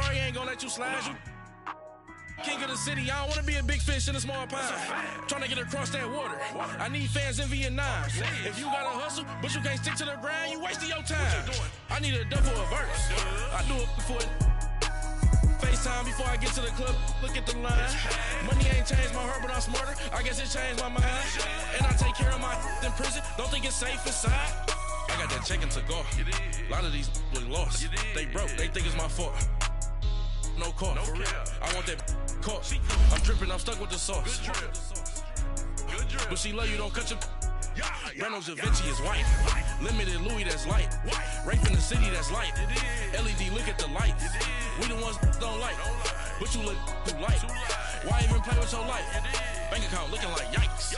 Shorty ain't gonna let you slide. You king of the city, I don't wanna be a big fish in a small pond. Tryna get across that water. I need fans in Vietnam. If you gotta hustle, but you can't stick to the grind, you wasting your time. I need a double a verse. I do it before FaceTime before I get to the club. Look at the line. Money ain't changed my heart, but I'm smarter. I guess it changed my mind. And I take care of my in prison. Don't think it's safe inside. I got that check-in to go. A lot of these look lost. They broke. They think it's my fault. No call, for real. I want that caught. I'm dripping, I'm stuck with the sauce. Good drip. But she love you, don't cut your. Breno Javinci is white. Limited Louis, that's light. Rape in the city, that's light. LED, look at the lights. We the ones don't like. But you look too light. Why even play with your life? Bank account looking like yikes.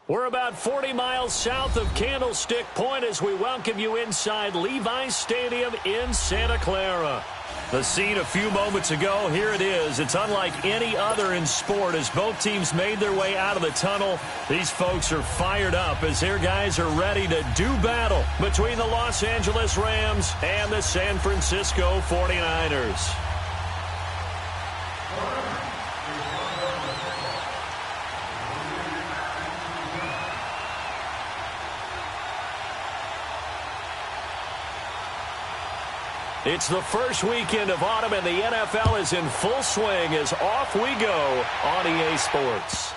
We're about 40 miles south of Candlestick Point as we welcome you inside Levi's Stadium in Santa Clara. The scene a few moments ago, here it is. It's unlike any other in sport as both teams made their way out of the tunnel. These folks are fired up as their guys are ready to do battle between the Los Angeles Rams and the San Francisco 49ers. It's the first weekend of autumn, and the NFL is in full swing as off we go on EA Sports.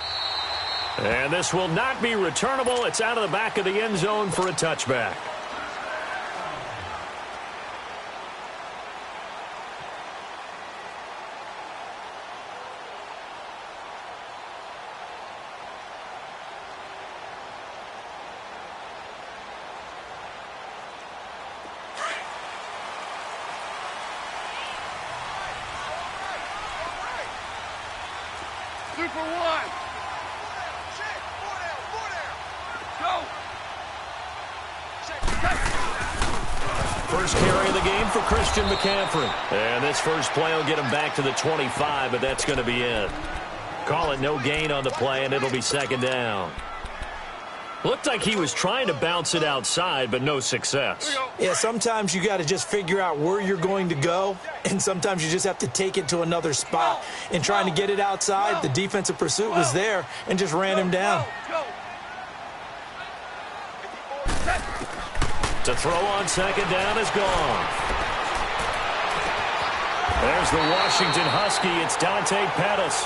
And this will not be returnable. It's out of the back of the end zone for a touchback. First carry of the game for Christian McCaffrey. And this first play will get him back to the 25, but that's going to be it. Call it no gain on the play, and it'll be second down. Looked like he was trying to bounce it outside, but no success. Yeah, sometimes you got to just figure out where you're going to go, and sometimes you just have to take it to another spot. In trying to get it outside, the defensive pursuit was there and just ran him down. To throw on second down is gone. There's the Washington Husky. It's Dante Pettis.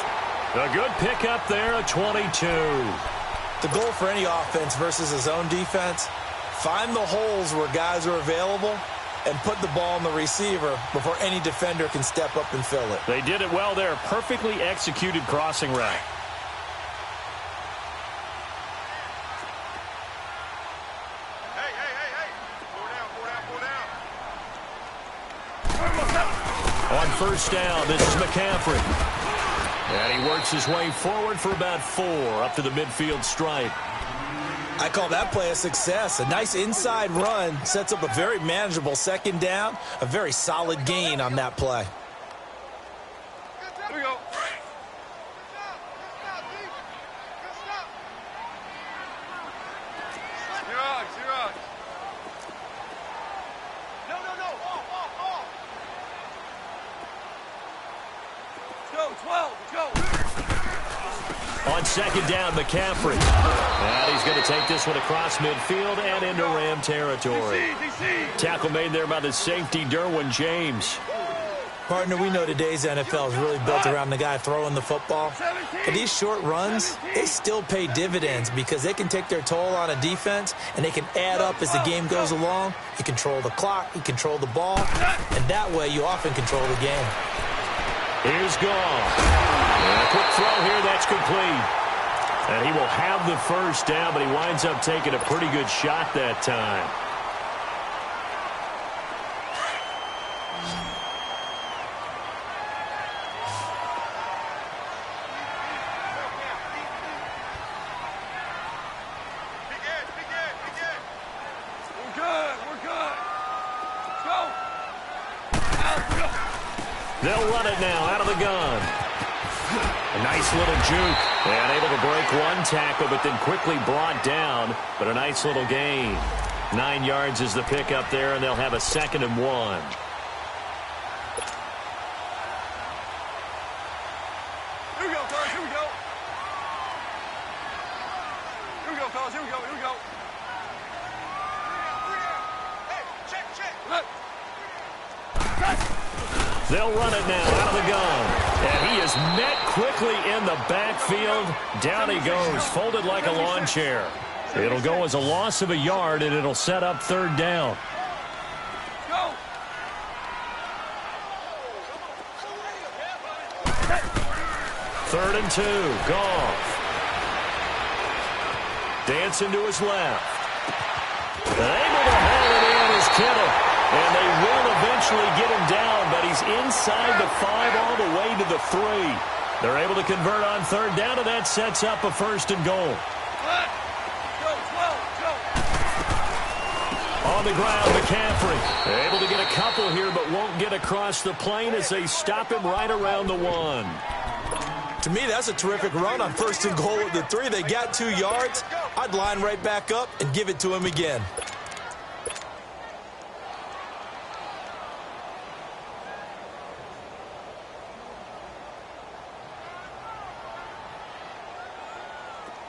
A good pickup there, a 22. The goal for any offense versus a zone defense, find the holes where guys are available and put the ball on the receiver before any defender can step up and fill it. They did it well there. Perfectly executed crossing route. On first down, this is McCaffrey. And he works his way forward for about 4 up to the midfield stripe. I call that play a success. A nice inside run sets up a very manageable second down. A very solid gain on that play. Here we go. Zero. No. Off. Go, 12, go. On second down, McCaffrey. And he's going to take this one across midfield and into Ram territory. DC. Tackle made there by the safety, Derwin James. Partner, we know today's NFL is really built around the guy throwing the football. But these short runs, they still pay dividends because they can take their toll on a defense, and they can add up as the game goes along. You control the clock, you control the ball, and that way you often control the game. Here's Goff. And a quick throw here, that's complete. And he will have the first down, but he winds up taking a pretty good shot that time. They'll run it now out of the gun. A nice little juke. And able to break one tackle, but then quickly brought down. But a nice little gain. 9 yards is the pickup there, and they'll have a 2nd and 1. Here we go, fellas. Here we go. Here we go, fellas. Here we go. Here we go. Hey, check. Look. They'll run it now out of the gun. And he is met quickly in the backfield. Down he goes, folded like a lawn chair. It'll go as a loss of a yard, and it'll set up 3rd down. Go. 3rd and 2. Goff. Dancing to his left. Able to haul it in is Kittle. And they will eventually get him down, but he's inside the 5 all the way to the 3. They're able to convert on 3rd down, and that sets up a 1st and goal. Go, 12, go. On the ground, McCaffrey. They're able to get a couple here, but won't get across the plane as they stop him right around the 1. To me, that's a terrific run on 1st and goal at the 3. They got 2 yards. I'd line right back up and give it to him again.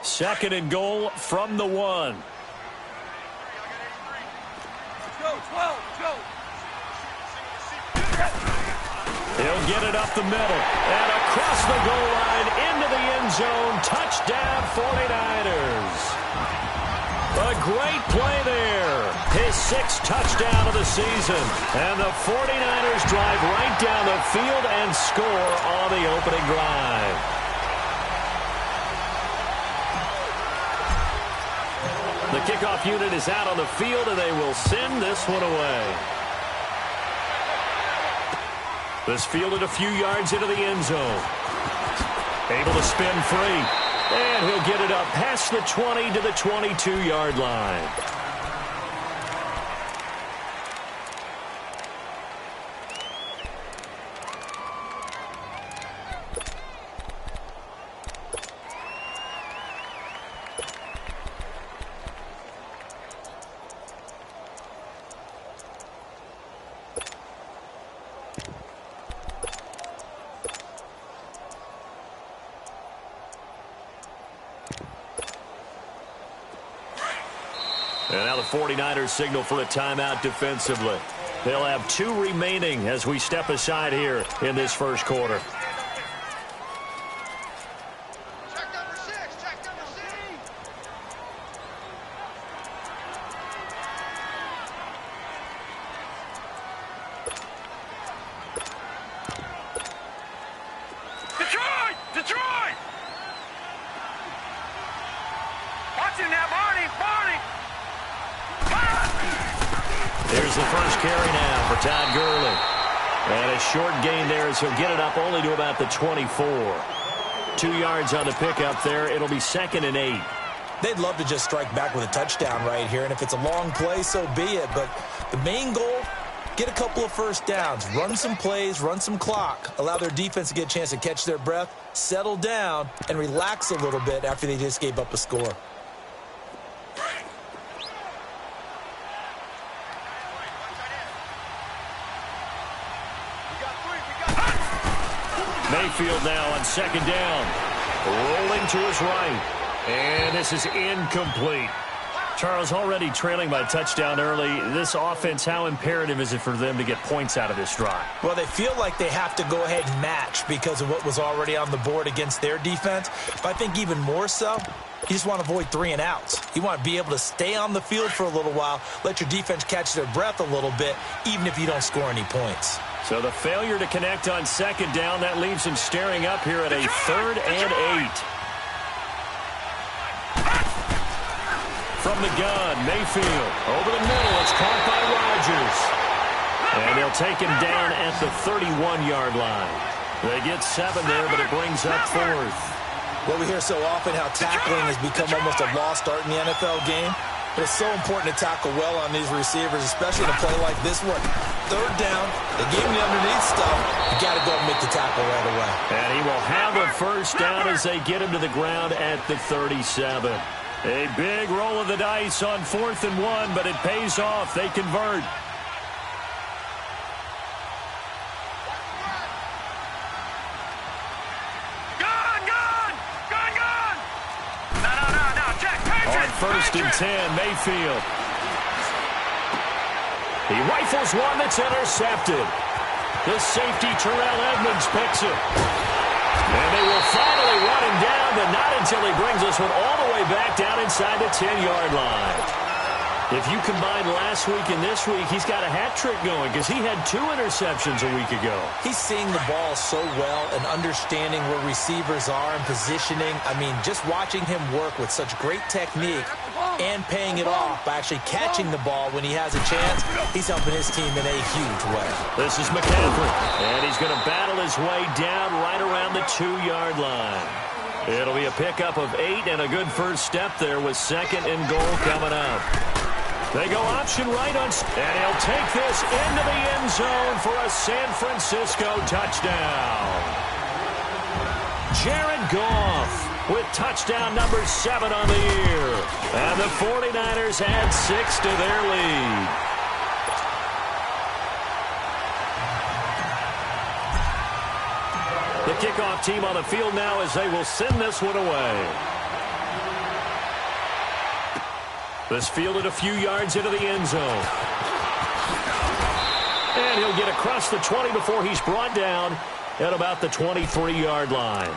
Second and goal from the 1. Go, 12, go. He'll get it up the middle and across the goal line into the end zone. Touchdown 49ers. A great play there. His 6th touchdown of the season. And the 49ers drive right down the field and score on the opening drive. The kickoff unit is out on the field, and they will send this one away. This fielded a few yards into the end zone. Able to spin free. And he'll get it up past the 20 to the 22-yard line. And now the 49ers signal for a timeout defensively. They'll have 2 remaining as we step aside here in this first quarter. Check number 6. Check number 6. Detroit! Detroit! Watch it now, Barney! Barney! There's the first carry now for Todd Gurley. And a short gain there as he'll get it up only to about the 24. 2 yards on the pickup there. It'll be 2nd and 8. They'd love to just strike back with a touchdown right here, and if it's a long play, so be it. But the main goal, get a couple of first downs, run some plays, run some clock, allow their defense to get a chance to catch their breath, settle down, and relax a little bit after they just gave up a score. Mayfield now on 2nd down. Rolling to his right. And this is incomplete. Charles, already trailing by touchdown early. This offense, how imperative is it for them to get points out of this drive? Well, they feel like they have to go ahead and match because of what was already on the board against their defense. But I think even more so, you just want to avoid 3 and outs. You want to be able to stay on the field for a little while, let your defense catch their breath a little bit, even if you don't score any points. So the failure to connect on second down, that leaves them staring up here at a 3rd and 8. From the gun, Mayfield. Over the middle, it's caught by Rodgers. And they'll take him down at the 31-yard line. They get 7 there, but it brings up 4th. Well, we hear so often how tackling has become almost a lost art in the NFL game. But it's so important to tackle well on these receivers, especially in a play like this one. 3rd down, they gave him the underneath stuff. You got to go and make the tackle right away. And he will have a 1st down as they get him to the ground at the 37. A big roll of the dice on 4th and 1, but it pays off. They convert. On 1st and 10, Mayfield. He rifles one that's intercepted. The safety, Terrell Edmonds, picks it. And they will finally run him down, but not until he brings this one all the way back down inside the 10-yard line. If you combine last week and this week, he's got a hat trick going because he had 2 interceptions a week ago. He's seeing the ball so well and understanding where receivers are and positioning. I mean, just watching him work with such great technique and paying it off by actually catching the ball when he has a chance, he's helping his team in a huge way. This is McCaffrey, and he's going to battle his way down right around the 2-yard line. It'll be a pickup of 8 and a good first step there with 2nd and goal coming up. They go option right on, and he'll take this into the end zone for a San Francisco touchdown. Jared Goff with touchdown number 7 on the year. And the 49ers add 6 to their lead. The kickoff team on the field now as they will send this one away. This fielded a few yards into the end zone. And he'll get across the 20 before he's brought down at about the 23-yard line.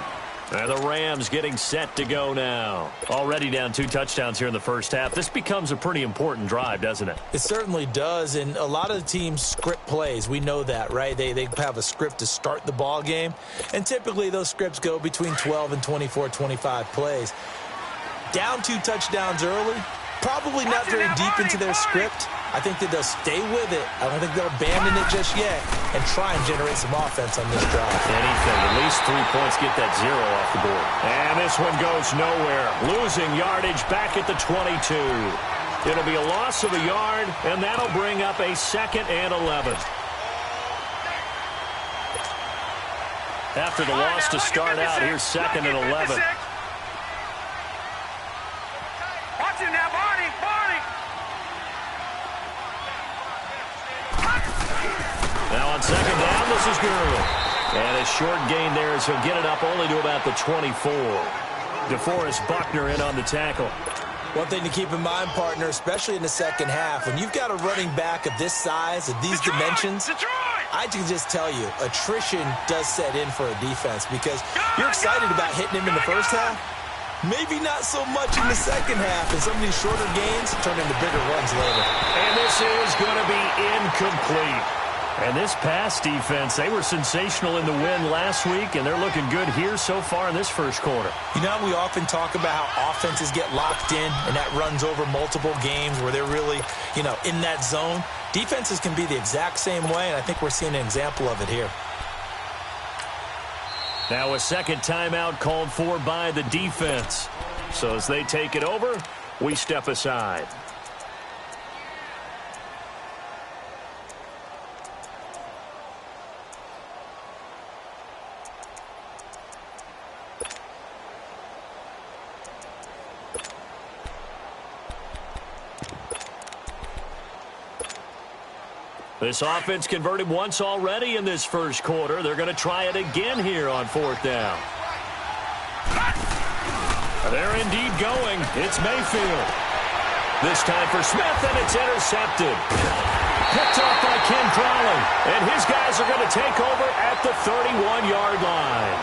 And the Rams getting set to go now. Already down 2 touchdowns here in the first half. This becomes a pretty important drive, doesn't it? It certainly does, and a lot of the teams script plays. We know that, right? They have a script to start the ball game, and typically those scripts go between 12 and 24, 25 plays. Down 2 touchdowns early, probably not very deep into their script. I think that they'll stay with it. I don't think they'll abandon it just yet and try and generate some offense on this drive. Anything. At least 3 points, get that 0 off the board. And this one goes nowhere. Losing yardage back at the 22. It'll be a loss of a yard, and that'll bring up a 2nd and 11. After the loss to start out, here's 2nd and 11. Watch it now, Barney! Barney! Now on 2nd down, this is Gurley. And a short gain there as he'll get it up only to about the 24. DeForest Buckner in on the tackle. One thing to keep in mind, partner, especially in the second half, when you've got a running back of this size, of these dimensions, I can just tell you, attrition does set in for a defense because you're excited about hitting him in the first half. Maybe not so much in the second half, and some of these shorter gains turn into bigger runs later. And this is going to be incomplete. And this pass defense, they were sensational in the win last week, and they're looking good here so far in this first quarter. You know, we often talk about how offenses get locked in, and that runs over multiple games where they're really, in that zone. Defenses can be the exact same way, and I think we're seeing an example of it here. Now a second timeout called for by the defense. So as they take it over, we step aside. This offense converted once already in this first quarter. They're going to try it again here on 4th down. They're indeed going. It's Mayfield. This time for Smith, and it's intercepted. Picked off by Ken Crowley, and his guys are going to take over at the 31-yard line.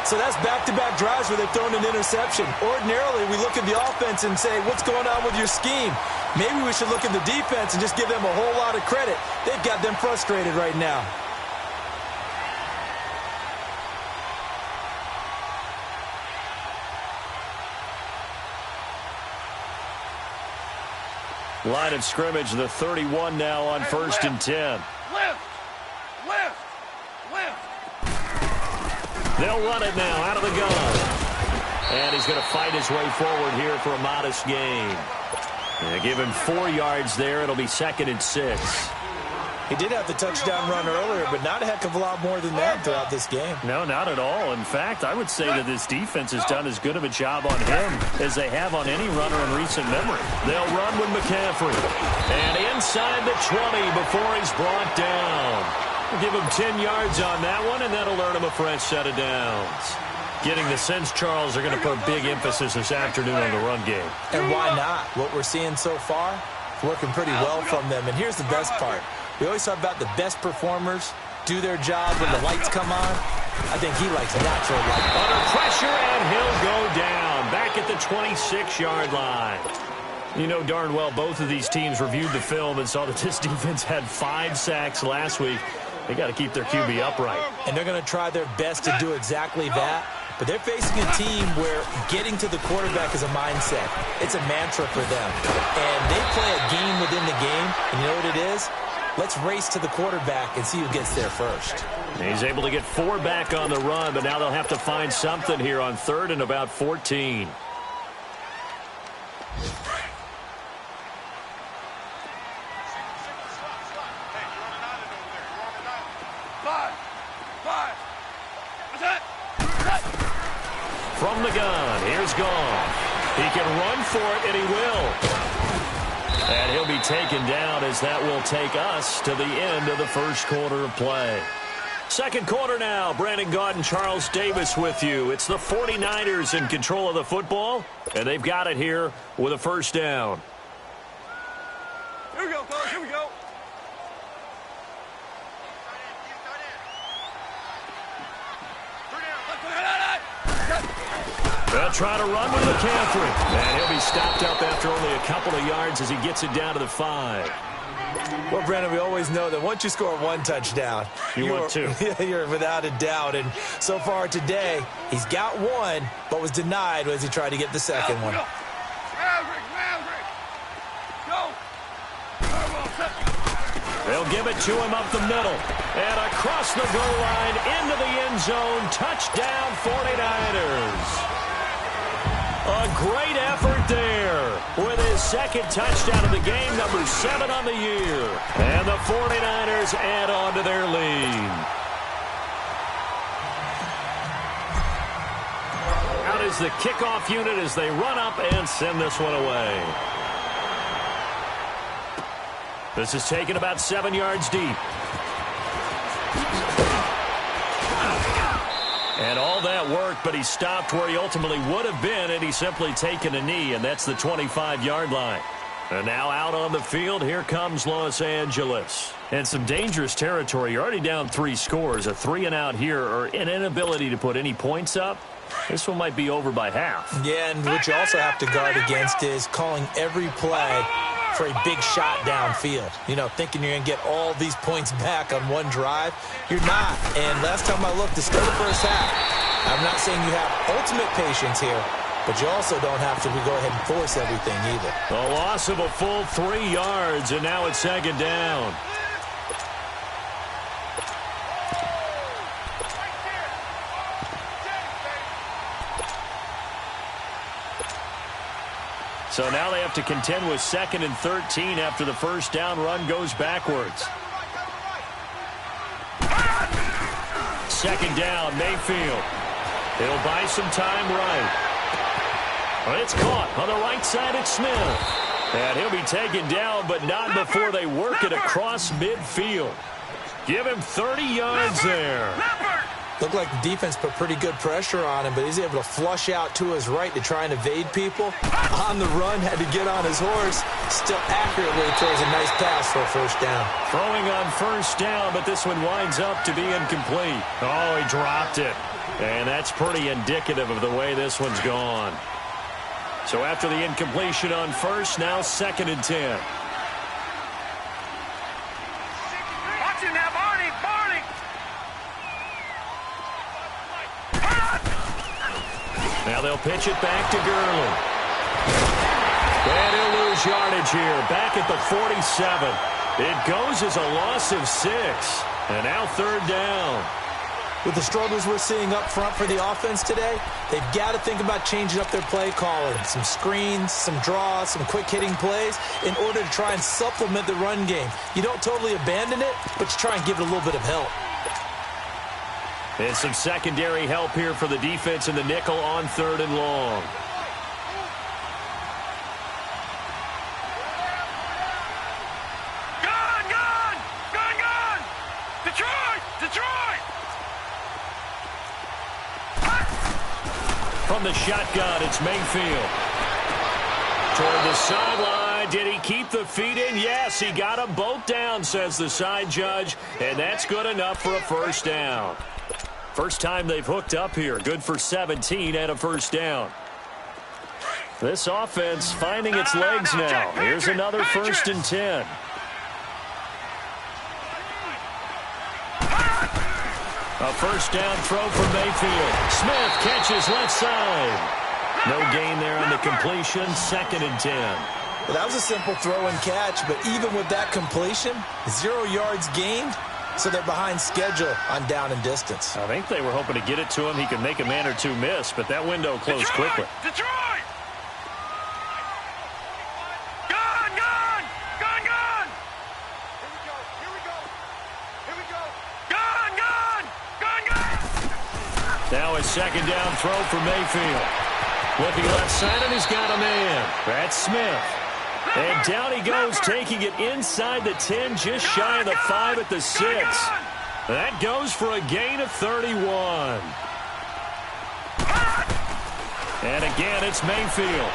So that's back-to-back drives where they've thrown an interception. Ordinarily, we look at the offense and say, what's going on with your scheme? Maybe we should look at the defense and just give them a whole lot of credit. They've got them frustrated right now. Line of scrimmage, the 31 now on 1st and 10. Lift! They'll run it now out of the gun. And he's going to fight his way forward here for a modest gain. Give him 4 yards there. It'll be 2nd and 6. He did have the touchdown run earlier, but not a heck of a lot more than that throughout this game. No, not at all. In fact, I would say that this defense has done as good of a job on him as they have on any runner in recent memory. They'll run with McCaffrey. And inside the 20 before he's brought down. We'll give him 10 yards on that one, and that'll earn him a fresh set of downs. Getting the sense, Charles, are going to put big emphasis this afternoon on the run game. And why not? What we're seeing so far, working pretty well from them. And here's the best part. We always talk about the best performers do their job when the lights come on. I think he likes natural light. Under pressure, and he'll go down. Back at the 26-yard line. You know darn well both of these teams reviewed the film and saw that this defense had 5 sacks last week. They got to keep their QB upright. And they're going to try their best to do exactly that. But they're facing a team where getting to the quarterback is a mindset. It's a mantra for them. And they play a game within the game. And you know what it is? Let's race to the quarterback and see who gets there first. He's able to get 4 back on the run, but now they'll have to find something here on 3rd and about 14. From the gun, here's Goff. He can run for it, and he will. And he'll be taken down as that will take us to the end of the first quarter of play. Second quarter now. Brandon Gaudin and Charles Davis with you. It's the 49ers in control of the football, and they've got it here with a first down. Here we go, fellas. Here we go. They'll try to run with McCaffrey. And he'll be stopped up after only a couple of yards as he gets it down to the 5. Well, Brandon, we always know that once you score 1 touchdown, want 2. You're without a doubt. And so far today, he's got 1, but was denied as he tried to get the second one. They'll give it to him up the middle. And across the goal line into the end zone. Touchdown 49ers. A great effort there with his second touchdown of the game, number 7 on the year. And the 49ers add on to their lead. Out is the kickoff unit as they run up and send this one away. This is taken about 7 yards deep. And all that worked, but he stopped where he ultimately would have been, and he's simply taken a knee, and that's the 25-yard line. And now out on the field, here comes Los Angeles. And some dangerous territory. You're already down 3 scores. A 3-and-out here, or an inability to put any points up. This one might be over by half. Yeah, and what you also have to guard against is calling every play for a big shot downfield. You know, thinking you're going to get all these points back on one drive. You're not. And last time I looked, it's still the first half. I'm not saying you have ultimate patience here, but you also don't have to go ahead and force everything either. A loss of a full 3 yards, and now it's second down. So now they have to contend with 2nd and 13 after the first down run goes backwards. Second down, Mayfield. He'll buy some time right. Well, it's caught on the right side at Smith. And he'll be taken down, but not before they work it across midfield. Give him 30 yards there. Looked like the defense put pretty good pressure on him, but he's able to flush out to his right to try and evade people. On the run, had to get on his horse. Still accurately throws a nice pass for a first down. Throwing on first down, but this one winds up to be incomplete. Oh, he dropped it. And that's pretty indicative of the way this one's gone. So after the incompletion on first, now 2nd and 10. Watch him now, Barney! Barney! Now they'll pitch it back to Gurley. And he'll lose yardage here, back at the 47. It goes as a loss of 6. And now 3rd down. With the struggles we're seeing up front for the offense today, they've got to think about changing up their play calling. Some screens, some draws, some quick-hitting plays in order to try and supplement the run game. You don't totally abandon it, but you try and give it a little bit of help. And some secondary help here for the defense in the nickel on 3rd and long. Gone! Gone! Gone! Gone! Detroit! Detroit! From the shotgun, it's Mayfield. Toward the sideline. Did he keep the feet in? Yes, he got them both down, says the side judge. And that's good enough for a first down. First time they've hooked up here. Good for 17 and a first down. This offense finding its legs now. Here's another 1st and 10. A first down throw for Mayfield. Smith catches left side. No gain there on the completion. 2nd and 10. Well, that was a simple throw and catch, but even with that completion, 0 yards gained, so they're behind schedule on down and distance. I think they were hoping to get it to him. He could make a man or two miss, but that window closed quickly. Detroit! Gone! Gone! Gone! Gone! Here we go! Here we go! Here we go! Gone! Gone! Gone! Gone! Now a 2nd down throw for Mayfield. Looking left side, and he's got a man. That's Smith. And down he goes, taking it inside the 10, just shy of the 5 at the 6. That goes for a gain of 31. And again, it's Mayfield.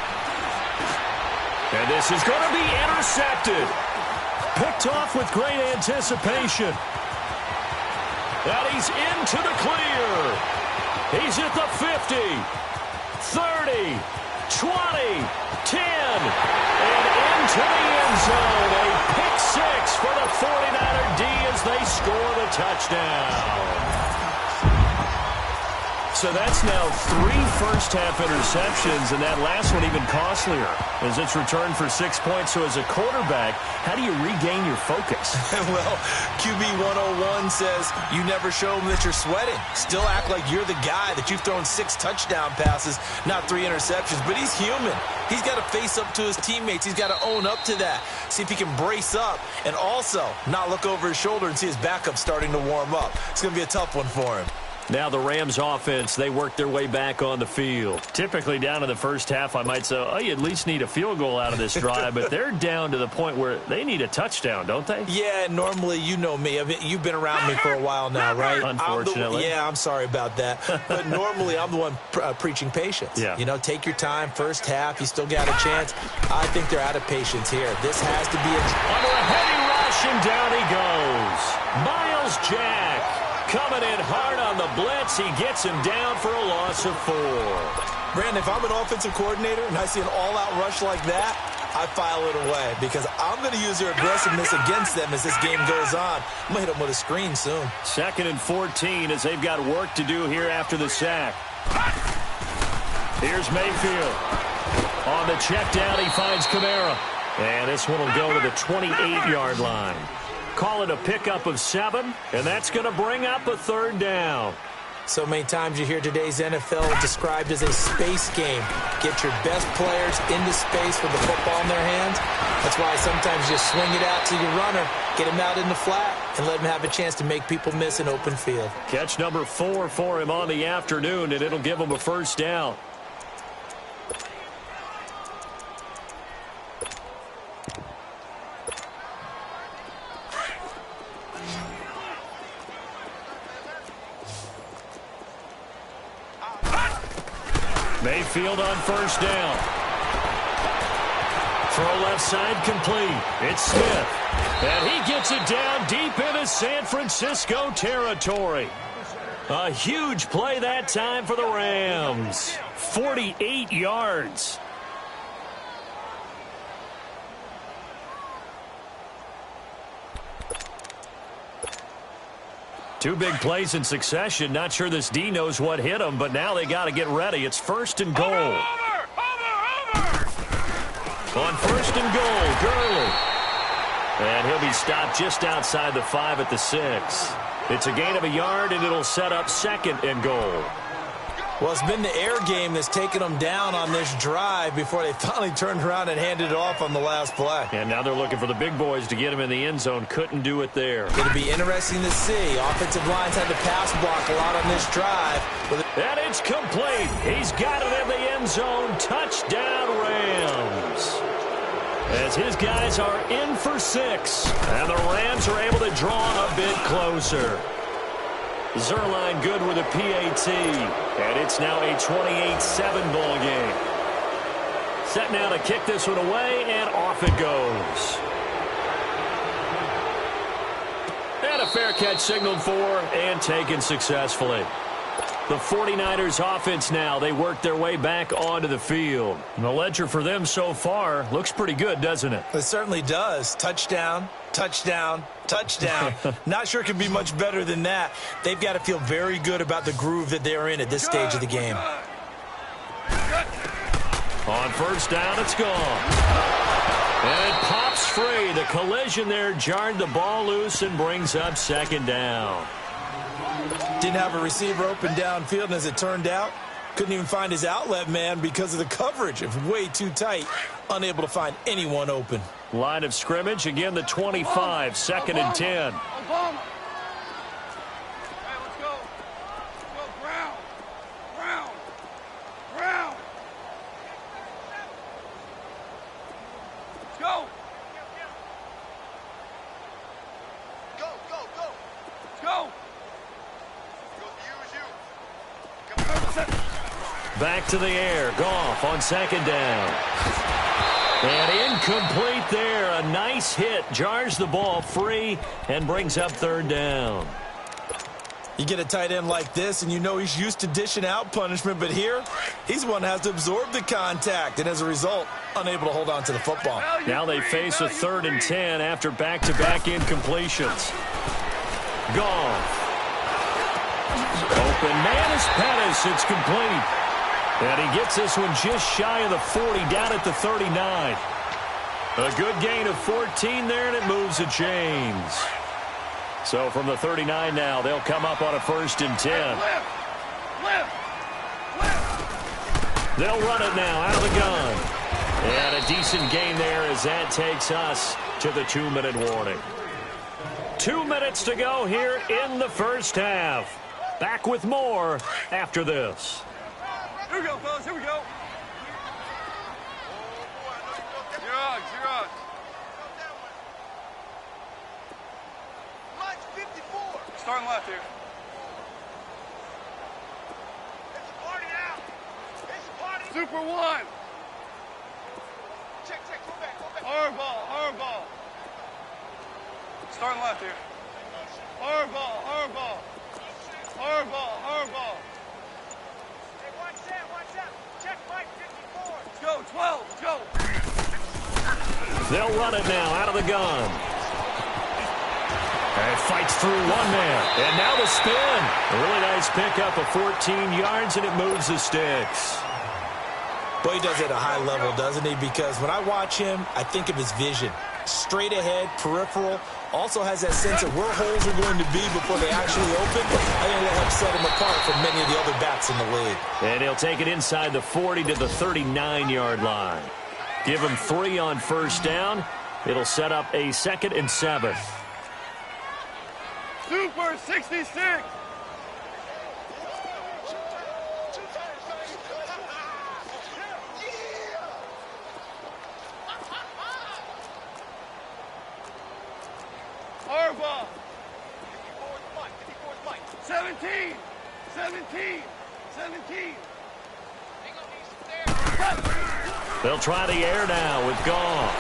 And this is going to be intercepted. Picked off with great anticipation. And he's into the clear. He's at the 50, 30, 20, 10, and into the end zone. A pick 6 for the 49er D as they score the touchdown. So that's now 3 first-half interceptions, and that last one even costlier as it's returned for 6 points. So as a quarterback, how do you regain your focus? Well, QB 101 says you never show them that you're sweating. Still act like you're the guy, that you've thrown 6 touchdown passes, not 3 interceptions. But he's human. He's got to face up to his teammates. He's got to own up to that. See if he can brace up and also not look over his shoulder and see his backup starting to warm up. It's going to be a tough one for him. Now the Rams offense, they work their way back on the field. Typically down in the first half, I might say, oh, you at least need a field goal out of this drive, but they're down to the point where they need a touchdown, don't they? Yeah, normally, you know me. I mean, you've been around me for a while now, right? Unfortunately. I'm sorry about that. But normally, I'm the one preaching patience. Yeah. You know, take your time, first half, you still got a chance. I think they're out of patience here. This has to be under a heavy rush, and down he goes. Miles Jack. Coming in hard on the blitz. He gets him down for a loss of 4. Brandon, if I'm an offensive coordinator and I see an all-out rush like that, I file it away because I'm going to use their aggressiveness against them as this game goes on. I'm going to hit them with a screen soon. 2nd and 14 as they've got work to do here after the sack. Here's Mayfield. On the check down, he finds Kamara. And this one will go to the 28-yard line. Call it a pickup of 7, and that's going to bring up a 3rd down. So many times you hear today's NFL described as a space game. Get your best players into space with the football in their hands. That's why sometimes you swing it out to your runner, get him out in the flat, and let him have a chance to make people miss an open field. Catch number 4 for him on the afternoon, and it'll give him a first down. Mayfield on first down. Throw left side complete. It's Smith. And he gets it down deep into San Francisco territory. A huge play that time for the Rams. 48 yards. Two big plays in succession. Not sure this D knows what hit him, but now they got to get ready. It's first and goal. Over! On first and goal, Gurley. And he'll be stopped just outside the 5 at the 6. It's a gain of a yard, and it'll set up second and goal. Well, it's been the air game that's taken them down on this drive before they finally turned around and handed it off on the last play. And now they're looking for the big boys to get him in the end zone. Couldn't do it there. It'll be interesting to see. Offensive lines had to pass block a lot on this drive. And it's complete. He's got it in the end zone. Touchdown, Rams. As his guys are in for 6. And the Rams are able to draw a bit closer. Zerline good with a PAT. And it's now a 28-7 ball game. Set now to kick this one away, and off it goes. And a fair catch signaled for and taken successfully. The 49ers offense now, they work their way back onto the field. And the ledger for them so far looks pretty good, doesn't it? It certainly does. Touchdown, touchdown, touchdown. Not sure it could be much better than that. They've got to feel very good about the groove that they're in at this stage of the game. On first down, it's gone. And it pops free. The collision there jarred the ball loose and brings up second down. Didn't have a receiver open downfield, and as it turned out, couldn't even find his outlet man because of the coverage. It was way too tight, unable to find anyone open. Line of scrimmage, again the 25, second and 10. Back to the air. Goff on second down. And incomplete there. A nice hit. Jars the ball free and brings up third down. You get a tight end like this, and you know he's used to dishing out punishment, but here, he's the one that has to absorb the contact, and as a result, unable to hold on to the football. Now they face a third and 10 after back-to-back incompletions. Goff. Open man is Pettis. It's complete. And he gets this one just shy of the 40, down at the 39. A good gain of 14 there, and it moves the chains. So from the 39 now, they'll come up on a first and 10. They'll run it now out of the gun. And a decent gain there as that takes us to the 2-minute warning. 2 minutes to go here in the first half. Back with more after this. Here we go, fellas. Here we go. You're on. Line 54. Starting left here. It's a party now. It's a party. Super one. Check. Go back. Hard ball. Starting left here. Hard ball. Hey, watch out. Check Mike 54. Let's go, 12. Let's go. They'll run it now out of the gun. And it fights through one man. And now the spin. A really nice pickup of 14 yards, and it moves the sticks. Boy, he does it at a high level, doesn't he? Because when I watch him, I think of his vision. Straight ahead, peripheral. Also has that sense of where holes are going to be before they actually open. I think that helps set him apart from many of the other backs in the league. And he'll take it inside the 40 to the 39-yard line. Give him 3 on first down. It'll set up a second and 7. Super 66. Harbaugh. 17. They'll try the air now with Goff.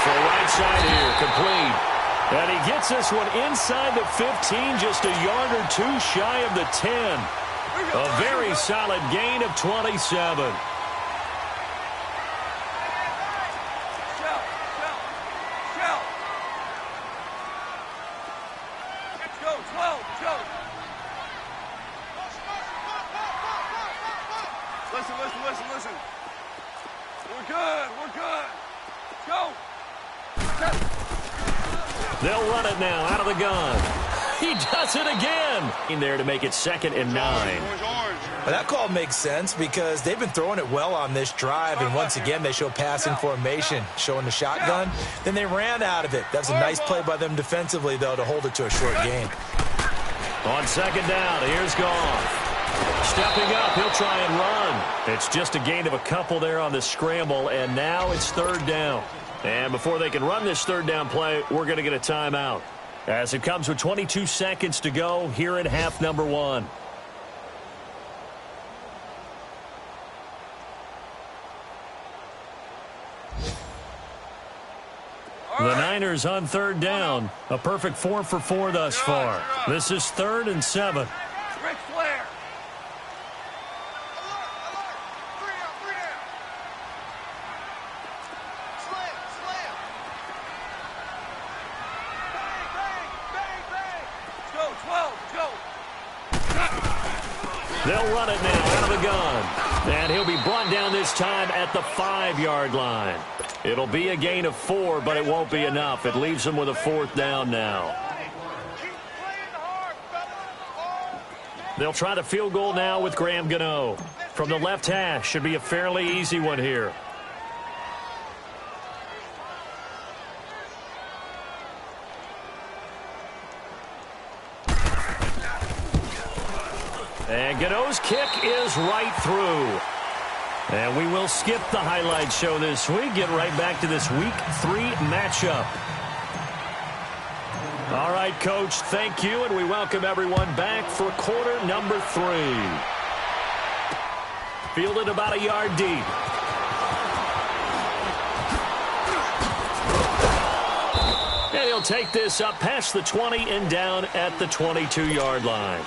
For a right side here, complete. And he gets this one inside the 15, just a yard or two shy of the 10. A very solid gain of 27. Listen. We're good. Go. They'll run it now out of the gun. He does it again. In there to make it 2nd and 9. Well, that call makes sense because they've been throwing it well on this drive, and once again they show passing formation, showing the shotgun. Then they ran out of it. That's a nice play by them defensively, though, to hold it to a short gain. On 2nd down, here's Goff. Stepping up, he'll try and run. It's just a gain of a couple there on the scramble, and now it's 3rd down. And before they can run this 3rd down play, we're going to get a timeout. As it comes with 22 seconds to go here in half number 1. The Niners on 3rd down. A perfect 4 for 4 thus far. This is 3rd and 7. Ric Flair. They'll run it now out of the gun. And he'll be brought down this time at the 5-yard line. It'll be a gain of 4, but it won't be enough. It leaves them with a 4th down now. They'll try the field goal now with Graham Gano. From the left hash, should be a fairly easy one here. And Gano's kick is right through. And we will skip the highlight show this week. Get right back to this Week 3 matchup. All right, Coach, thank you, and we welcome everyone back for quarter number 3. Fielded about a yard deep. And he'll take this up past the 20 and down at the 22-yard line.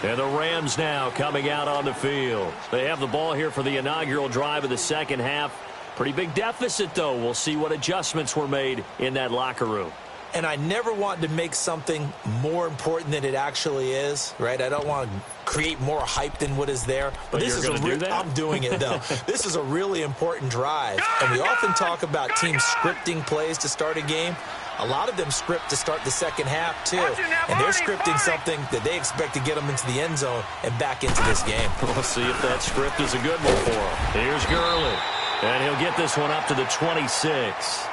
And the Rams now coming out on the field. They have the ball here for the inaugural drive of the second half. Pretty big deficit, though. We'll see what adjustments were made in that locker room. And I never want to make something more important than it actually is, right? I don't want to create more hype than what is there. But this is I'm doing it, though. This is a really important drive. And we often talk about teams scripting plays to start a game. A lot of them script to start the second half, too. And they're scripting something that they expect to get them into the end zone and back into this game. We'll see if that script is a good one for him. Here's Gurley. And he'll get this one up to the 26.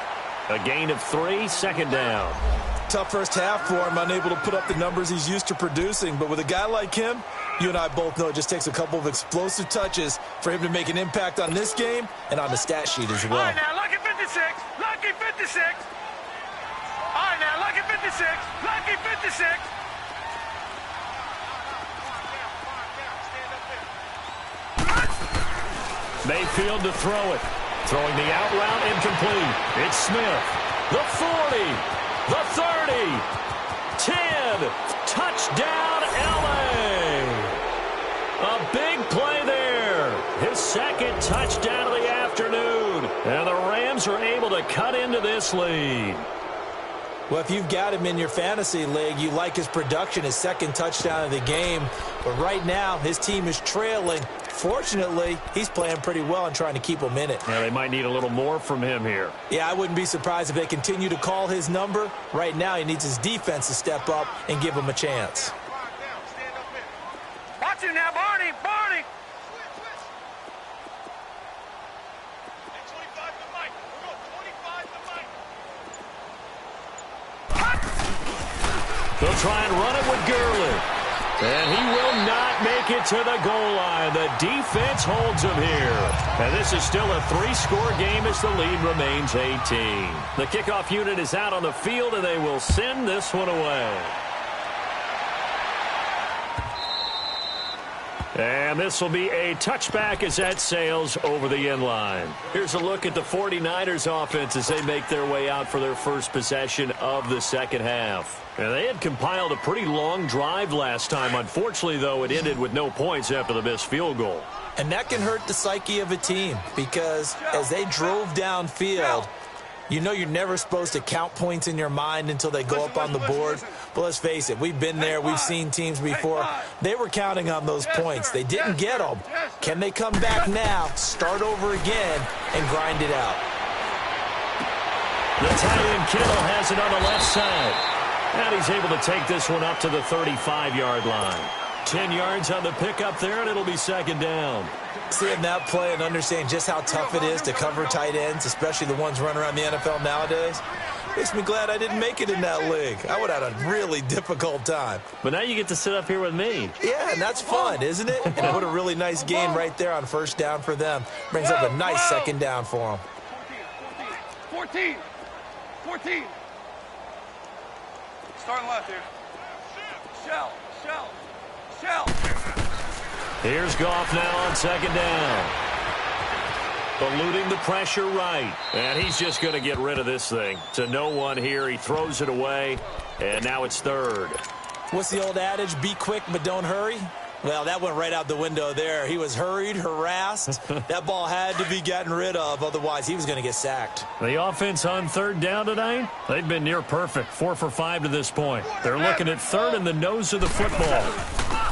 A gain of 3, 2nd down. Tough first half for him, unable to put up the numbers he's used to producing. But with a guy like him, you and I both know it just takes a couple of explosive touches for him to make an impact on this game and on the stat sheet as well. All right, now, lucky 56. Lucky 56. All right, now, lucky 56. Lucky 56. Mayfield to throw it. Throwing the out route incomplete. It's Smith. The 40. The 30. 10. Touchdown, L.A. A big play there. His 2nd touchdown of the afternoon. And the Rams are able to cut into this lead. Well, if you've got him in your fantasy league, you like his production, his 2nd touchdown of the game. But right now, his team is trailing. Fortunately, he's playing pretty well and trying to keep them in it. Yeah, they might need a little more from him here. Yeah, I wouldn't be surprised if they continue to call his number. Right now, he needs his defense to step up and give him a chance. Watch him now, Barney. Barney. They'll try and run it with Gurley. And he will not make it to the goal line. The defense holds him here. And this is still a 3-score game as the lead remains 18. The kickoff unit is out on the field, and they will send this one away. And this will be a touchback as that sails over the end line. Here's a look at the 49ers offense as they make their way out for their first possession of the second half. And they had compiled a pretty long drive last time. Unfortunately, though, it ended with no points after the missed field goal. And that can hurt the psyche of a team because as they drove downfield, you know you're never supposed to count points in your mind until they go up on the board. But let's face it, we've been there. We've seen teams before. They were counting on those points. They didn't get them. Can they come back now, start over again, and grind it out? The tight end Kittle has it on the left side. And he's able to take this one up to the 35-yard line. 10 yards on the pickup there, and it'll be second down. Seeing that play and understanding just how tough it is to cover tight ends, especially the ones running around the NFL nowadays, makes me glad I didn't make it in that league. I would have had a really difficult time. But now you get to sit up here with me. Yeah, and that's fun, isn't it? And what a really nice game right there on first down for them. Brings up a nice second down for them. 14. Starting left here. Shell. Here's Goff now on second down. Eluding the pressure right. And he's just going to get rid of this thing. To no one here. He throws it away. And now it's third. What's the old adage? Be quick, but don't hurry. Well, that went right out the window there. He was hurried, harassed. That ball had to be gotten rid of. Otherwise, he was going to get sacked. The offense on third down tonight, they've been near perfect. 4 for 5 to this point. They're looking at third in the nose of the football.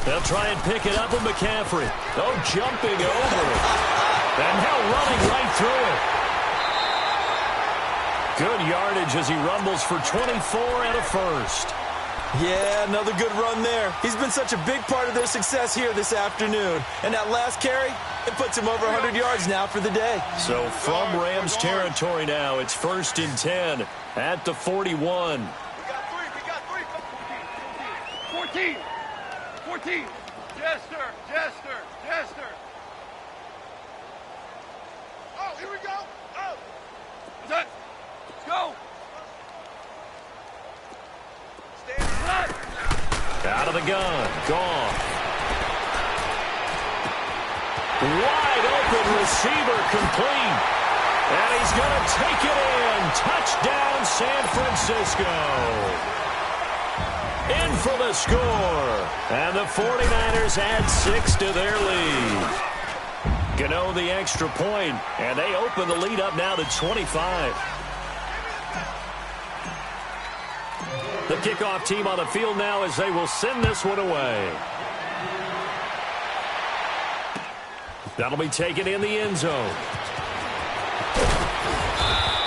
They'll try and pick it up with McCaffrey. Oh, jumping over it. And now running right through it. Good yardage as he rumbles for 24 and a first. Yeah, another good run there. He's been such a big part of their success here this afternoon. And that last carry, it puts him over 100 yards now for the day. So from Rams territory now, it's 1st and 10 at the 41. We got three. 14. Jester. Oh, here we go. Oh. Let's go. Out of the gun. Gone. Wide open receiver complete. And he's going to take it in. Touchdown, San Francisco. In for the score. And the 49ers add 6 to their lead. Gano the extra point. And they open the lead up now to 25. The kickoff team on the field now as they will send this one away. That'll be taken in the end zone.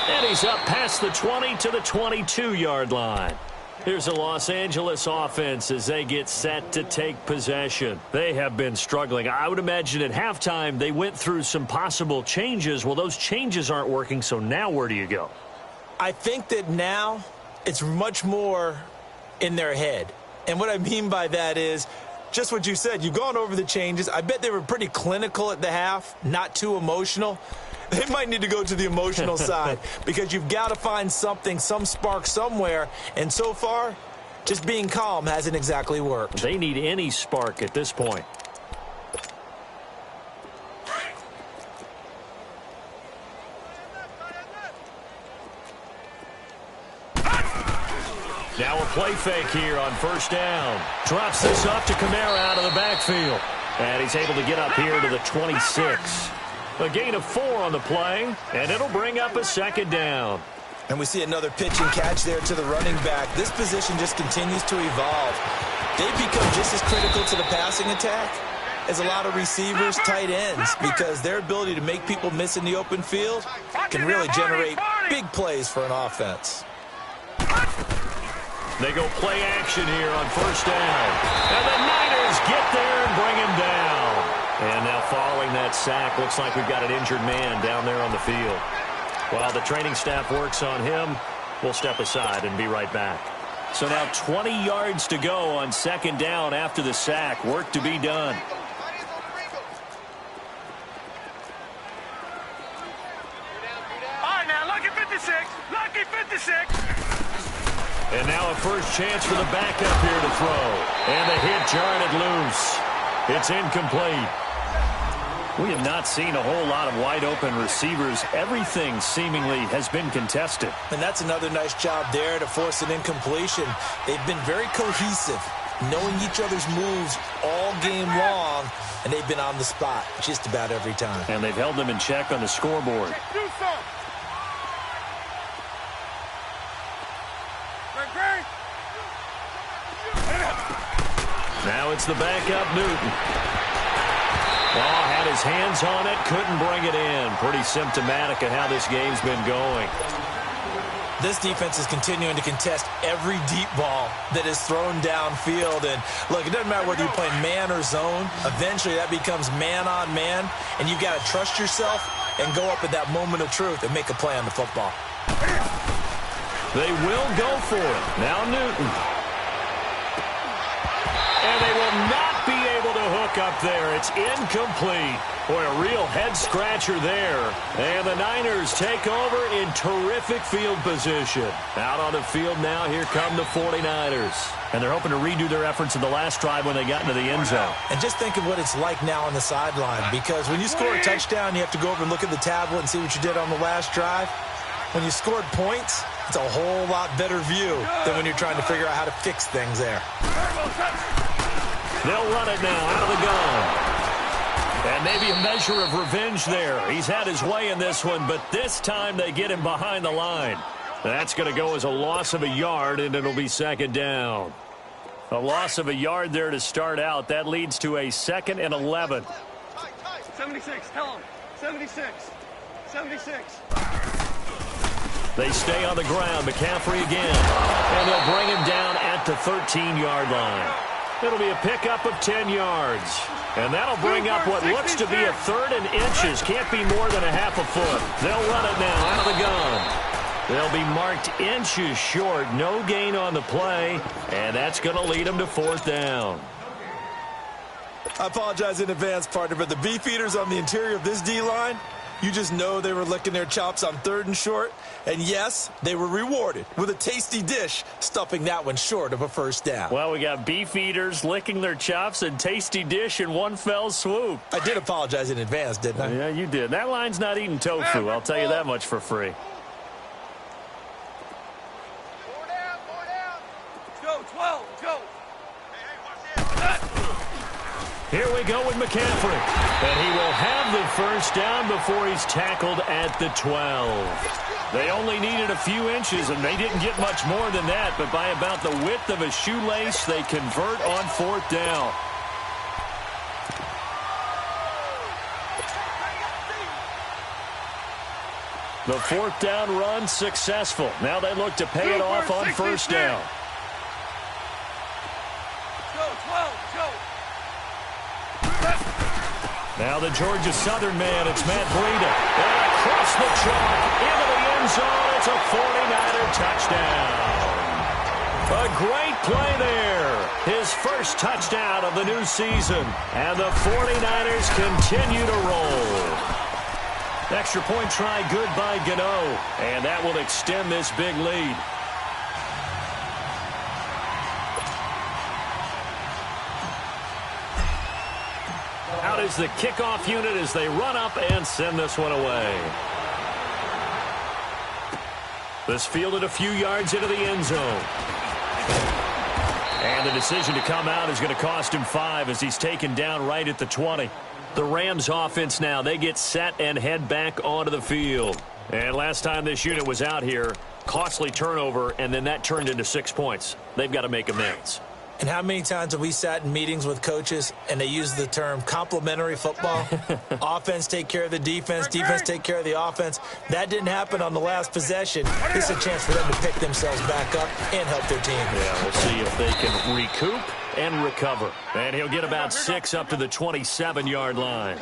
And he's up past the 20 to the 22-yard line. Here's the Los Angeles offense as they get set to take possession. They have been struggling. I would imagine at halftime they went through some possible changes. Well, those changes aren't working, so now where do you go? I think that now it's much more in their head. And what I mean by that is just what you said. You've gone over the changes. I bet they were pretty clinical at the half, not too emotional. They might need to go to the emotional side because you've got to find something, some spark somewhere. And so far, just being calm hasn't exactly worked. They need any spark at this point. Now a play fake here on first down. Drops this up to Kamara out of the backfield. And he's able to get up here to the 26. A gain of 4 on the play, and it'll bring up a second down. And we see another pitch and catch there to the running back. This position just continues to evolve. They become just as critical to the passing attack as a lot of receivers, tight ends, because their ability to make people miss in the open field can really generate big plays for an offense. They go play action here on first down. And the Niners get there and bring him down. And now following that sack, looks like we've got an injured man down there on the field. While the training staff works on him, we'll step aside and be right back. So now 20 yards to go on second down after the sack. Work to be done. All right, now, lucky 56. Lucky 56. And now a first chance for the backup here to throw. And the hit jarred it loose. It's incomplete. We have not seen a whole lot of wide-open receivers. Everything seemingly has been contested. And that's another nice job there to force an incompletion. They've been very cohesive, knowing each other's moves all game long, and they've been on the spot just about every time. And they've held them in check on the scoreboard. Now it's the backup Newton. Oh, had his hands on it, couldn't bring it in. Pretty symptomatic of how this game's been going. This defense is continuing to contest every deep ball that is thrown downfield. And look, it doesn't matter whether you're playing man or zone. Eventually that becomes man on man, and you've got to trust yourself and go up at that moment of truth and make a play on the football. They will go for it. Now Newton. And they will not be able to hook up there. It's incomplete. Boy, a real head-scratcher there. And the Niners take over in terrific field position. Out on the field now, here come the 49ers. And they're hoping to redo their efforts in the last drive when they got into the end zone. And just think of what it's like now on the sideline. Because when you score a touchdown, you have to go over and look at the tablet and see what you did on the last drive. When you scored points, it's a whole lot better view than when you're trying to figure out how to fix things there. They'll run it now out of the gun. And maybe a measure of revenge there. He's had his way in this one, but this time they get him behind the line. That's going to go as a loss of a yard, and it'll be second down. A loss of a yard there to start out. That leads to a 2nd and 11. 76, tell him. 76. 76. They stay on the ground. McCaffrey again. And they'll bring him down at the 13-yard line. It'll be a pickup of 10 yards. And that'll bring up what looks to be a 3rd and inches. Can't be more than a half a foot. They'll run it now out of the gun. They'll be marked inches short. No gain on the play. And that's going to lead them to 4th down. I apologize in advance, partner, but the beefeaters on the interior of this D-line, you just know they were licking their chops on 3rd and short. And yes, they were rewarded with a tasty dish, stuffing that one short of a 1st down. Well, we got beef eaters licking their chops and tasty dish in one fell swoop. I did apologize in advance, didn't I? Yeah, you did. That line's not eating tofu. I'll tell you that much for free. 4 down, 4 down. Let's go, 12, let's go. Here we go with McCaffrey. And he will have the 1st down before he's tackled at the 12. They only needed a few inches, and they didn't get much more than that. But by about the width of a shoelace, they convert on 4th down. The 4th down run successful. Now they look to pay it off on 1st down. Go, 12, go. Now the Georgia Southern man, it's Matt Breida. And across the chalk, into the end zone, it's a 49er touchdown. A great play there. His first touchdown of the new season. And the 49ers continue to roll. Extra point try good by Gano. And that will extend this big lead. Out is the kickoff unit as they run up and send this one away. This fielded a few yards into the end zone. And the decision to come out is going to cost him 5 as he's taken down right at the 20. The Rams offense now, they get set and head back onto the field. And last time this unit was out here, costly turnover, and then that turned into 6 points. They've got to make amends. And how many times have we sat in meetings with coaches and they use the term complementary football? Offense take care of the defense, defense take care of the offense. That didn't happen on the last possession. This is a chance for them to pick themselves back up and help their team. Yeah, we'll see if they can recoup and recover. And he'll get about 6 up to the 27-yard line.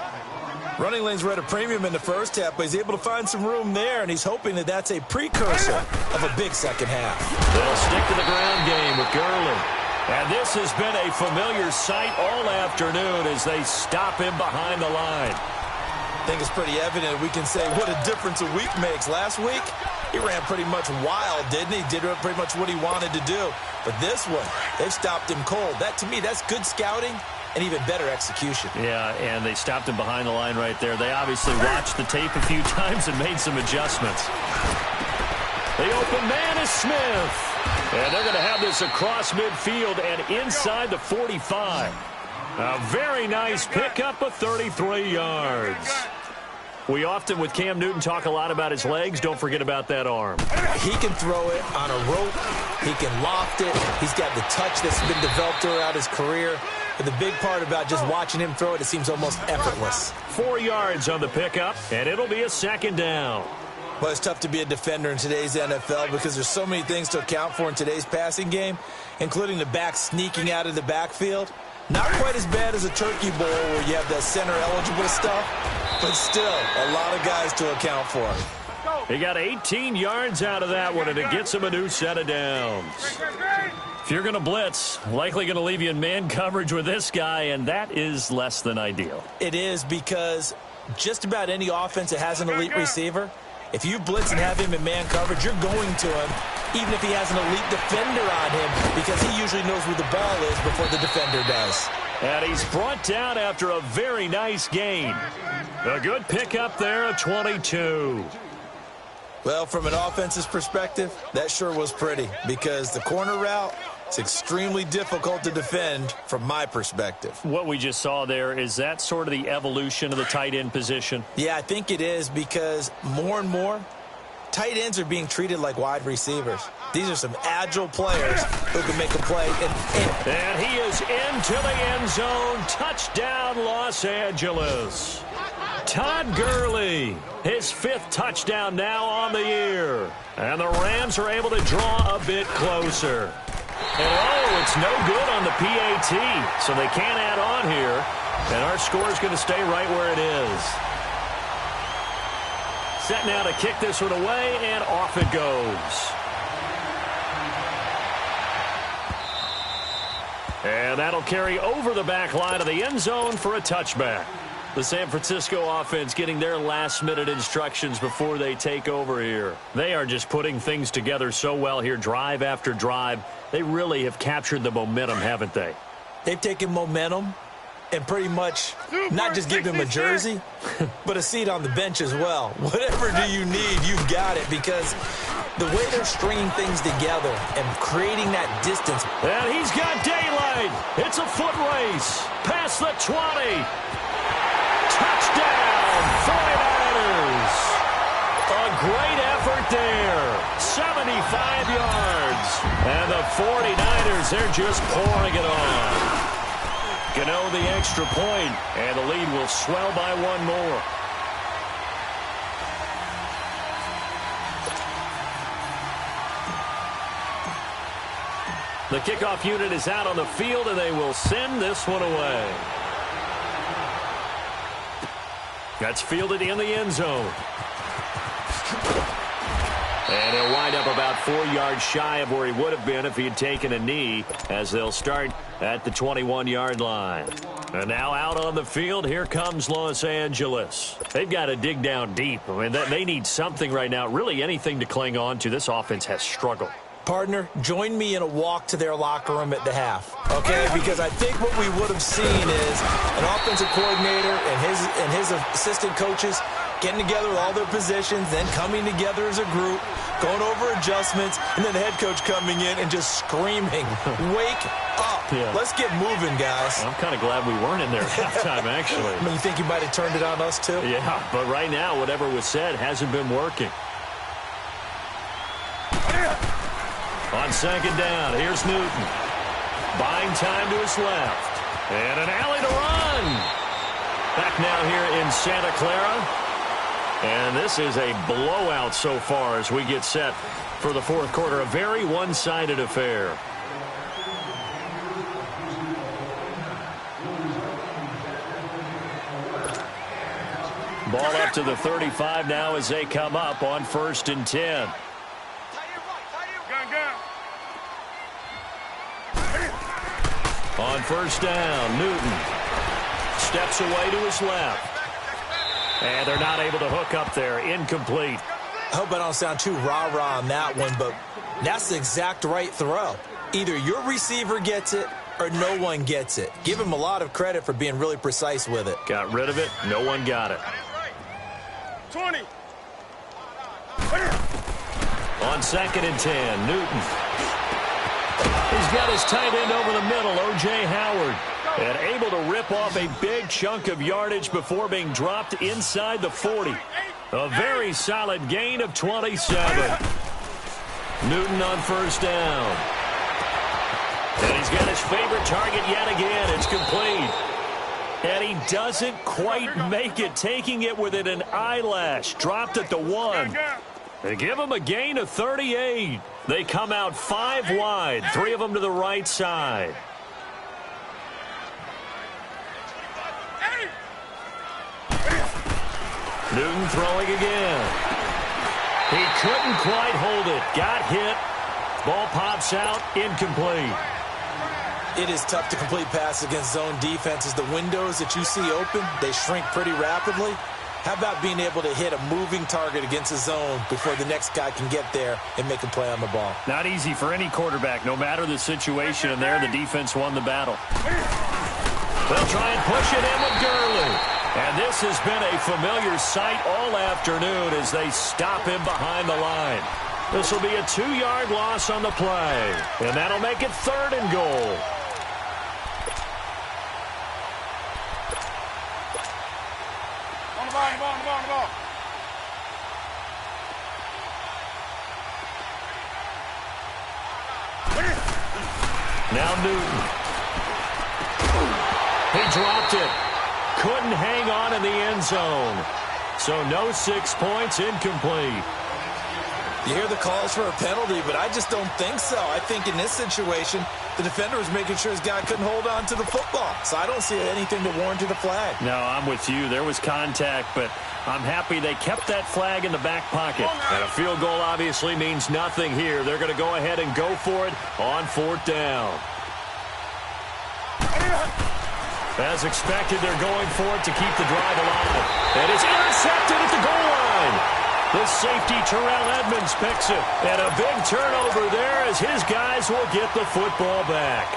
Running lanes were at a premium in the first half, but he's able to find some room there, and he's hoping that that's a precursor of a big second half. They'll stick to the ground game with Gurley. And this has been a familiar sight all afternoon as they stop him behind the line. I think it's pretty evident we can say what a difference a week makes. Last week, he ran pretty much wild, didn't he? Did pretty much what he wanted to do. But this one, they've stopped him cold. That, to me, that's good scouting and even better execution. Yeah, and they stopped him behind the line right there. They obviously watched the tape a few times and made some adjustments. The open man is Smith. And they're going to have this across midfield and inside the 45. A very nice pickup of 33 yards. We often, with Cam Newton, talk a lot about his legs. Don't forget about that arm. He can throw it on a rope. He can loft it. He's got the touch that's been developed throughout his career. But the big part about just watching him throw it, it seems almost effortless. 4 yards on the pickup, and it'll be a second down. Well, it's tough to be a defender in today's NFL because there's so many things to account for in today's passing game, including the back sneaking out of the backfield. Not quite as bad as a turkey bowl where you have that center-eligible stuff, but still a lot of guys to account for. He got 18 yards out of that one, and it gets him a new set of downs. If you're going to blitz, likely going to leave you in man coverage with this guy, and that is less than ideal. It is because just about any offense that has an elite receiver, if you blitz and have him in man coverage, you're going to him, even if he has an elite defender on him, because he usually knows where the ball is before the defender does. And he's brought down after a very nice gain. A good pickup there, a 22. Well, from an offense's perspective, that sure was pretty, because the corner route is extremely difficult to defend from my perspective. What we just saw there, is that sort of the evolution of the tight end position? Yeah, I think it is, because more and more, tight ends are being treated like wide receivers. These are some agile players who can make a play. And he is into the end zone. Touchdown, Los Angeles. Todd Gurley, his 5th touchdown now on the year. And the Rams are able to draw a bit closer. And it's no good on the PAT, so they can't add on here. And our score is going to stay right where it is. Set now to kick this one away, and off it goes. And that'll carry over the back line of the end zone for a touchback. The San Francisco offense getting their last-minute instructions before they take over here. They are just putting things together so well here, drive after drive. They really have captured the momentum, haven't they? They've taken momentum and pretty much not just give him a jersey, but a seat on the bench as well. Whatever do you need, you've got it, because the way they're stringing things together and creating that distance. And he's got daylight. It's a foot race. Past the 20. Touchdown, 49ers. A great effort there. 75 yards. And the 49ers, they're just pouring it on. Gano the extra point, and the lead will swell by one more. The kickoff unit is out on the field, and they will send this one away. That's fielded in the end zone. And he'll wind up about 4 yards shy of where he would have been if he had taken a knee, as they'll start at the 21-yard line. And now out on the field, here comes Los Angeles. They've got to dig down deep. I mean, they need something right now, really anything to cling on to. This offense has struggled. Partner, join me in a walk to their locker room at the half, okay? Because I think what we would have seen is an offensive coordinator and his assistant coaches getting together with all their positions, then coming together as a group, going over adjustments, and then the head coach coming in and just screaming, wake up. Yeah. Let's get moving, guys. I'm kind of glad we weren't in there at halftime, actually. I mean, you think you might have turned it on us, too? Yeah, but right now, whatever was said hasn't been working. On second down, here's Newton. Buying time to his left. And an alley to run. Back now here in Santa Clara. And this is a blowout so far as we get set for the fourth quarter. A very one-sided affair. Ball up to the 35 now as they come up on 1st and 10. On first down, Newton steps away to his left. And they're not able to hook up there. Incomplete. I hope I don't sound too rah-rah on that one, but that's the exact right throw. Either your receiver gets it or no one gets it. Give him a lot of credit for being really precise with it. Got rid of it. No one got it. 20. On 2nd and 10, Newton. He's got his tight end over the middle, O.J. Howard. And able to rip off a big chunk of yardage before being dropped inside the 40. A very solid gain of 27. Newton on 1st down. And he's got his favorite target yet again. It's complete. And he doesn't quite make it, taking it within an eyelash. Dropped at the 1. They give him a gain of 38. They come out 5 wide, 3 of them to the right side. Newton throwing again. He couldn't quite hold it. Got hit. Ball pops out. Incomplete. It is tough to complete passes against zone defenses. The windows that you see open, they shrink pretty rapidly. How about being able to hit a moving target against a zone before the next guy can get there and make a play on the ball? Not easy for any quarterback, no matter the situation. And there, the defense won the battle. They'll try and push it in with Gurley. And this has been a familiar sight all afternoon as they stop him behind the line. This will be a 2-yard loss on the play. And that'll make it 3rd and goal. On the ball. Now Newton. He dropped it. Couldn't hang on in the end zone. So no 6 points, incomplete. You hear the calls for a penalty, but I just don't think so. I think in this situation, the defender was making sure his guy couldn't hold on to the football. So I don't see anything to warrant the flag. No, I'm with you. There was contact, but I'm happy they kept that flag in the back pocket. And a field goal obviously means nothing here. They're going to go ahead and go for it on 4th down. As expected, they're going for it to keep the drive alive. And it's intercepted at the goal line. The safety, Terrell Edmonds, picks it. And a big turnover there as his guys will get the football back.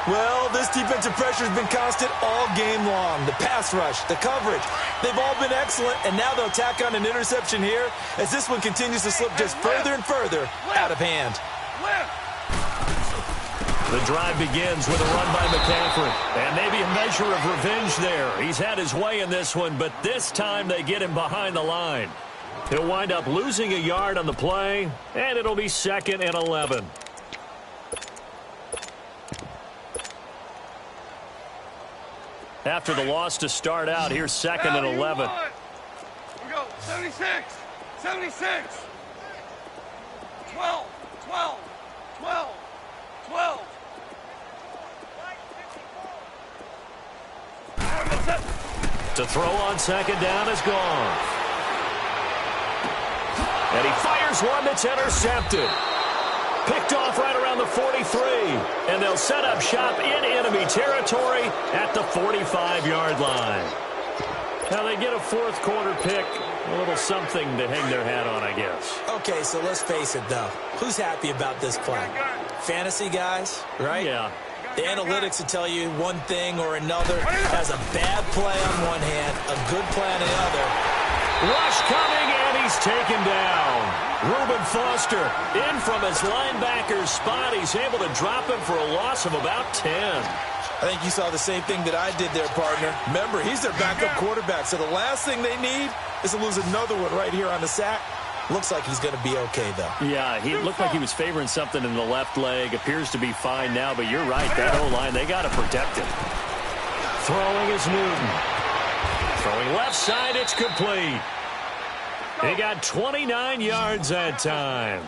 Well, this defensive pressure has been constant all game long. The pass rush, the coverage, they've all been excellent. And now they'll tack on an interception here as this one continues to slip just further and further out of hand. The drive begins with a run by McCaffrey. And maybe a measure of revenge there. He's had his way in this one, but this time they get him behind the line. He'll wind up losing a yard on the play, and it'll be 2nd and 11. After the loss to start out, here's 2nd and 11. Here we go. 76. 76. 12. 12. 12. 12. To throw on 2nd down is gone. And he fires one that's intercepted. Picked off right around the 43. And they'll set up shop in enemy territory at the 45-yard line. Now they get a 4th quarter pick. A little something to hang their hat on, I guess. Okay, so let's face it, though. Who's happy about this play? Fantasy guys, right? Yeah. The analytics will tell you one thing or another. Has a bad play on one hand, a good play on the other. Rush coming, and he's taken down. Reuben Foster in from his linebacker's spot. He's able to drop him for a loss of about 10. I think you saw the same thing that I did there, partner. Remember, he's their backup quarterback, so the last thing they need is to lose another one right here on the sack. Looks like he's going to be okay, though. Yeah, he looked like he was favoring something in the left leg. Appears to be fine now, but you're right. That O-line, they got to protect him. Throwing is Newton. Throwing left side, it's complete. He got 29 yards that time.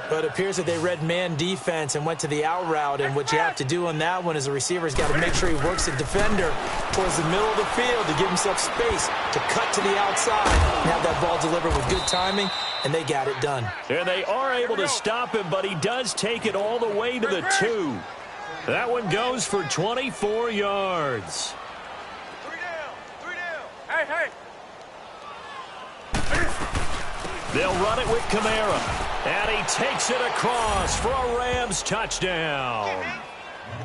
But it appears that they read man defense and went to the out route. And what you have to do on that one is the receiver's got to make sure he works the defender towards the middle of the field to give himself space to cut to the outside and have that ball delivered with good timing, and they got it done. And they are able to stop him, but he does take it all the way to the 2. That one goes for 24 yards. 3 down. 3 down. Hey. They'll run it with Kamara. And he takes it across for a Rams touchdown.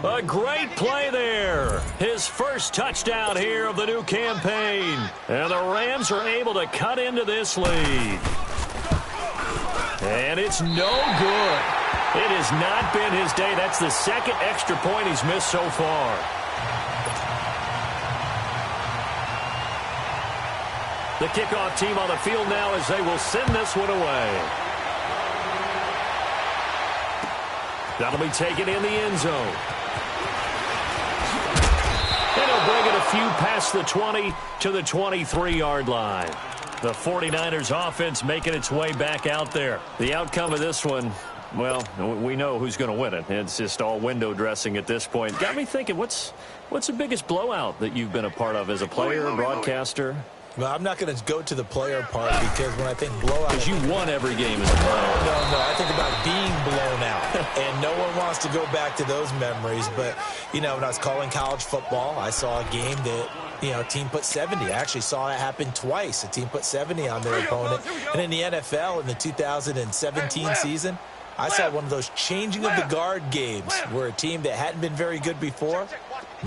A great play there. His first touchdown here of the new campaign. And the Rams are able to cut into this lead. And it's no good. It has not been his day. That's the second extra point he's missed so far. The kickoff team on the field now as they will send this one away. That'll be taken in the end zone. And he'll bring it a few past the 20 to the 23-yard line. The 49ers offense making its way back out there. The outcome of this one, well, we know who's going to win it. It's just all window dressing at this point. Got me thinking, what's the biggest blowout that you've been a part of as a player, broadcaster? Well, I'm not going to go to the player part because when I think blowout... Because you won every game as a player. No, I think about being blown out. And no one wants to go back to those memories. But, you know, when I was calling college football, I saw a game that, you know, a team put 70. I actually saw it happen twice. A team put 70 on their opponent. And in the NFL, in the 2017 season, I saw one of those changing of the guard games where a team that hadn't been very good before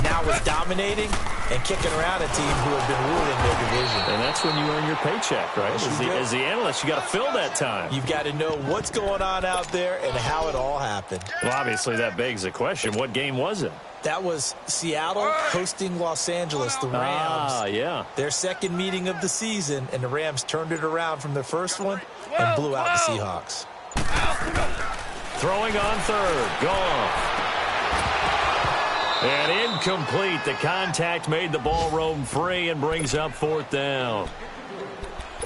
now was dominating and kicking around a team who had been ruling their division. And that's when you earn your paycheck, right? As the analyst, you got to fill that time. You've got to know what's going on out there and how it all happened. Well, obviously, that begs the question, what game was it? That was Seattle hosting Los Angeles, the Rams. Ah, yeah. Their second meeting of the season, and the Rams turned it around from their first one and blew out the Seahawks. Throwing on third. Gone. And incomplete. The contact made the ball roam free and brings up fourth down.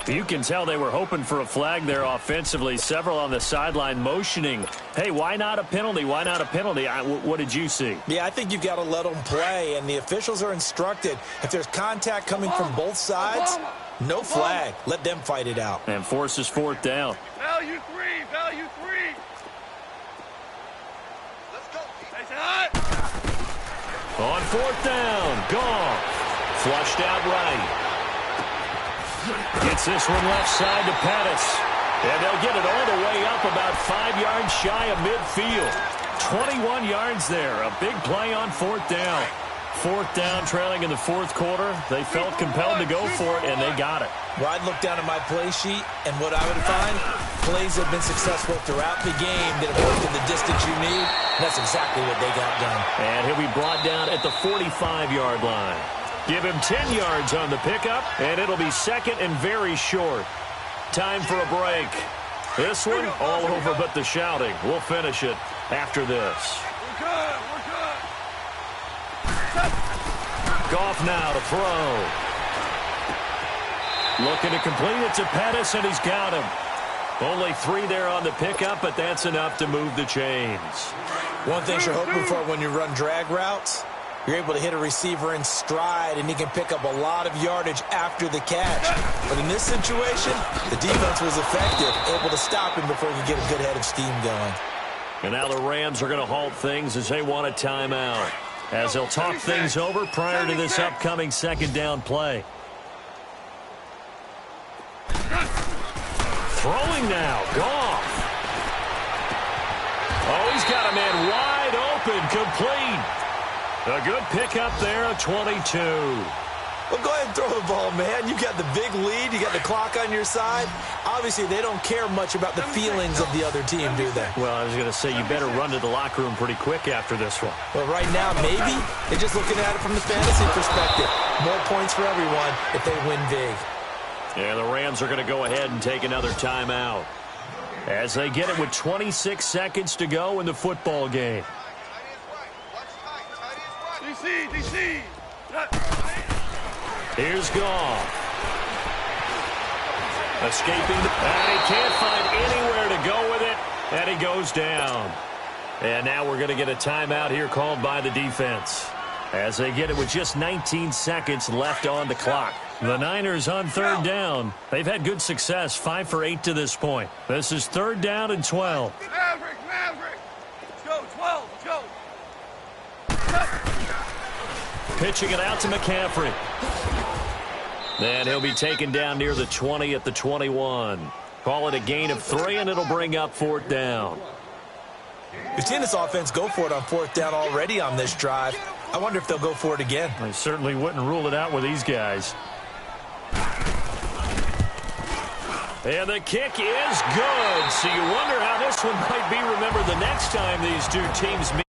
You can tell they were hoping for a flag there offensively. Several on the sideline motioning. Hey, why not a penalty? Why not a penalty? What did you see? Yeah, I think you've got to let them play, and the officials are instructed. If there's contact coming from both sides, no flag. Let them fight it out. And forces fourth down. Value three. Value three. Let's go. Nice hot. On fourth down, Goff. Flushed out right. Gets this one left side to Pettis. And they'll get it all the way up about 5 yards shy of midfield. 21 yards there. A big play on fourth down. Fourth down, trailing in the fourth quarter. They felt compelled to go for it, and they got it. Well, I'd look down at my play sheet, and what I would find, plays have been successful throughout the game that have worked in the distance you need. That's exactly what they got done. And he'll be brought down at the 45-yard line. Give him 10 yards on the pickup, and it'll be second and very short. Time for a break. This one, all over but the shouting. We'll finish it after this. We're good. We're good. Goff now to throw. Looking to complete it to Pettis, and he's got him. Only 3 there on the pickup, but that's enough to move the chains. One thing you're hoping for when you run drag routes, you're able to hit a receiver in stride, and he can pick up a lot of yardage after the catch. But in this situation, the defense was effective, able to stop him before he could get a good head of steam going. And now the Rams are going to halt things as they want a timeout, as they'll talk things over prior to this upcoming second down play. Throwing now, Goff. Oh, he's got a man wide open, complete. A good pickup there, a 22. Well, go ahead and throw the ball, man. You got the big lead. You got the clock on your side. Obviously, they don't care much about the feelings of the other team, do they? Well, I was going to say, you better run to the locker room pretty quick after this one. Well, right now, maybe. They're just looking at it from the fantasy perspective. More points for everyone if they win big. Yeah, the Rams are going to go ahead and take another timeout as they get it with 26 seconds to go in the football game. DC. Here's Goff. Escaping, and he can't find anywhere to go with it, and he goes down. And now we're going to get a timeout here called by the defense as they get it with just 19 seconds left on the clock. The Niners on third down. They've had good success, 5 for 8 to this point. This is third down and 12. Maverick. Let's go, 12, let's go. Pitching it out to McCaffrey. And he'll be taken down near the 20 at the 21. Call it a gain of 3, and it'll bring up fourth down. We've seen this offense go for it on 4th down already on this drive. I wonder if they'll go for it again. I certainly wouldn't rule it out with these guys. And the kick is good. So you wonder how this one might be remembered the next time these two teams meet.